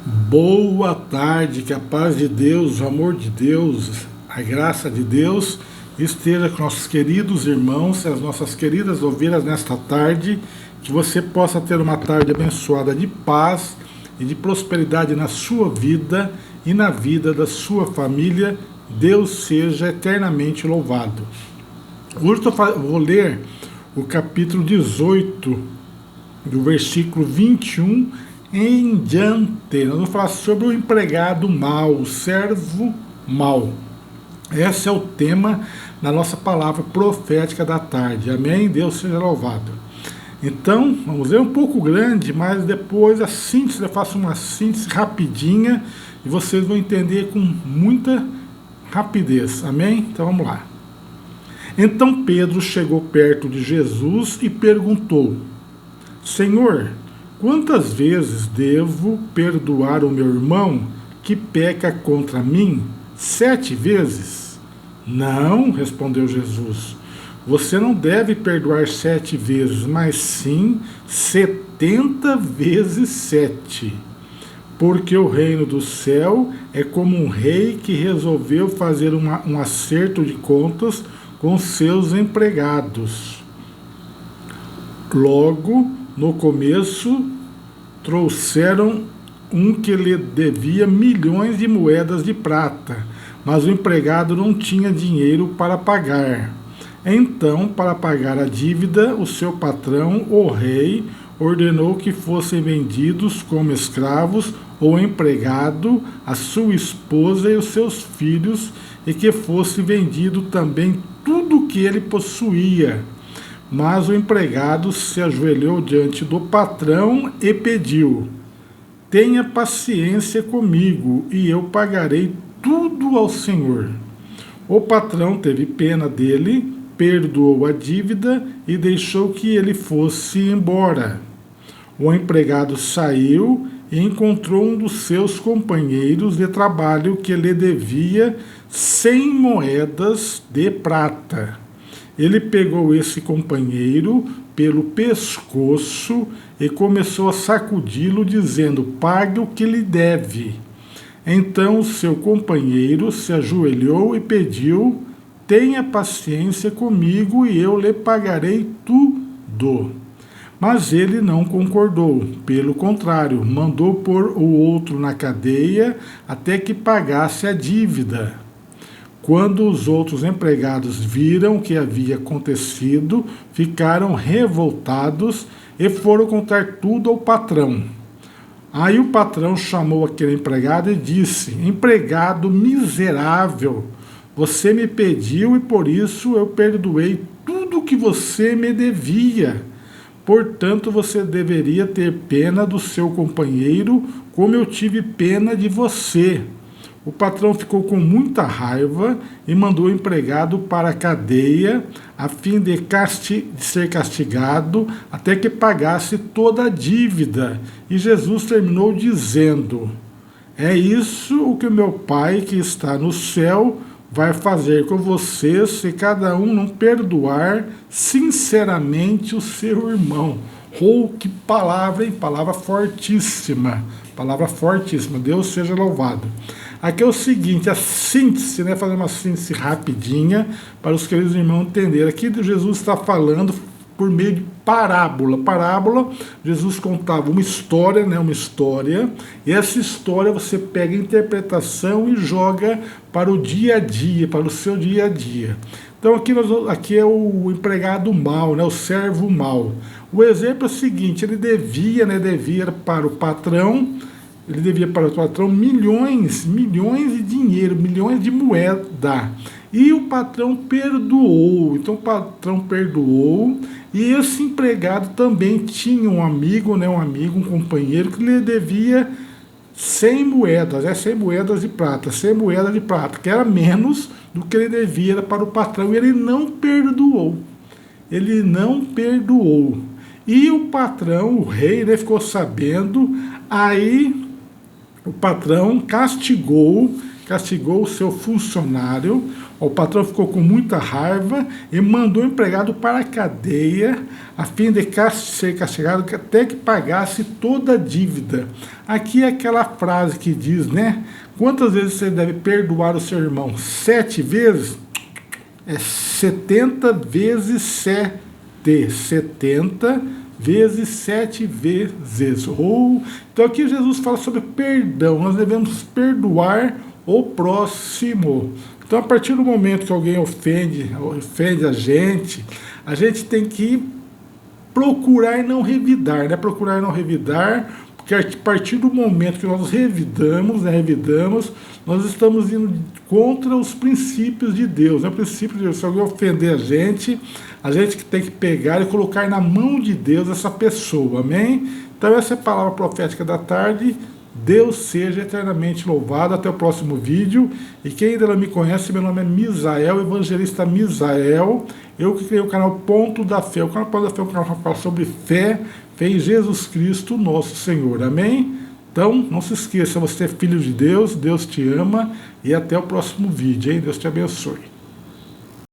Boa tarde, que a paz de Deus, o amor de Deus, a graça de Deus esteja com nossos queridos irmãos e as nossas queridas ovelhas nesta tarde, que você possa ter uma tarde abençoada de paz e de prosperidade na sua vida e na vida da sua família. Deus seja eternamente louvado. Hoje eu vou ler o capítulo 18, do versículo 21 em diante. Nós vamos falar sobre o empregado mau, o servo mau. Esse é o tema da nossa palavra profética da tarde. Amém? Deus seja louvado. Então, vamos ver, um pouco grande, mas depois a síntese, eu faço uma síntese rapidinha e vocês vão entender com muita rapidez. Amém? Então vamos lá. Então Pedro chegou perto de Jesus e perguntou: Senhor, quantas vezes devo perdoar o meu irmão que peca contra mim? 7 vezes? Não, respondeu Jesus. Você não deve perdoar 7 vezes, mas sim 70 vezes 7. Porque o reino do céu é como um rei que resolveu fazer um acerto de contas com seus empregados. Logo, no começo, trouxeram um que lhe devia milhões de moedas de prata, mas o empregado não tinha dinheiro para pagar. Então, para pagar a dívida, o seu patrão, o rei, ordenou que fossem vendidos como escravos ou empregado a sua esposa e os seus filhos, e que fosse vendido também tudo o que ele possuía. Mas o empregado se ajoelhou diante do patrão e pediu: tenha paciência comigo e eu pagarei tudo ao Senhor. O patrão teve pena dele, perdoou a dívida e deixou que ele fosse embora. O empregado saiu e encontrou um dos seus companheiros de trabalho que lhe devia 100 moedas de prata. Ele pegou esse companheiro pelo pescoço e começou a sacudi-lo, dizendo: pague o que lhe deve. Então o seu companheiro se ajoelhou e pediu: tenha paciência comigo e eu lhe pagarei tudo. Mas ele não concordou. Pelo contrário, mandou pôr o outro na cadeia até que pagasse a dívida. Quando os outros empregados viram o que havia acontecido, ficaram revoltados e foram contar tudo ao patrão. Aí o patrão chamou aquele empregado e disse: empregado miserável, você me pediu e por isso eu perdoei tudo o que você me devia. Portanto, você deveria ter pena do seu companheiro, como eu tive pena de você. O patrão ficou com muita raiva e mandou o empregado para a cadeia, a fim de ser castigado até que pagasse toda a dívida. E Jesus terminou dizendo: é isso o que o meu Pai que está no céu vai fazer com vocês se cada um não perdoar sinceramente o seu irmão. Oh, que palavra, hein? Palavra fortíssima. Palavra fortíssima. Deus seja louvado. Aqui é o seguinte, a síntese, né? Fazer uma síntese rapidinha para os queridos irmãos entenderem. Aqui Jesus está falando por meio de parábola. Parábola, Jesus contava uma história, né? Uma história. E essa história você pega a interpretação e joga para o dia a dia, para o seu dia a dia. Então aqui é o empregado mau, né? O servo mau. O exemplo é o seguinte: ele devia para o patrão. Ele devia para o patrão milhões de dinheiro, milhões de moeda. E o patrão perdoou. Então o patrão perdoou. E esse empregado também tinha um amigo, né, um companheiro que lhe devia 100 moedas, 100 moedas de prata, 100 moedas de prata, que era menos do que ele devia para o patrão. E ele não perdoou. Ele não perdoou. E o patrão, o rei, né, ficou sabendo. Aí o patrão castigou castigou o seu funcionário. O patrão ficou com muita raiva e mandou o empregado para a cadeia a fim de ser castigado até que pagasse toda a dívida. Aqui é aquela frase que diz, né? Quantas vezes você deve perdoar o seu irmão? 7 vezes? É 70 vezes 7. 70 vezes 7 vezes. Então aqui Jesus fala sobre perdão. Nós devemos perdoar o próximo. Então, a partir do momento que alguém ofende a gente tem que procurar não revidar, né? Procurar não revidar, porque a partir do momento que nós revidamos, nós estamos indo contra os princípios de Deus. O princípio de Deus, se alguém ofender a gente que tem que pegar e colocar na mão de Deus essa pessoa, amém? Então essa é a palavra profética da tarde. Deus seja eternamente louvado. Até o próximo vídeo. E quem ainda não me conhece, meu nome é Misael, evangelista Misael. Eu que criei o canal Ponto da Fé. O canal Ponto da Fé é um canal que fala sobre fé em Jesus Cristo, nosso Senhor. Amém? Então, não se esqueça, você é filho de Deus, Deus te ama. E até o próximo vídeo, hein? Deus te abençoe.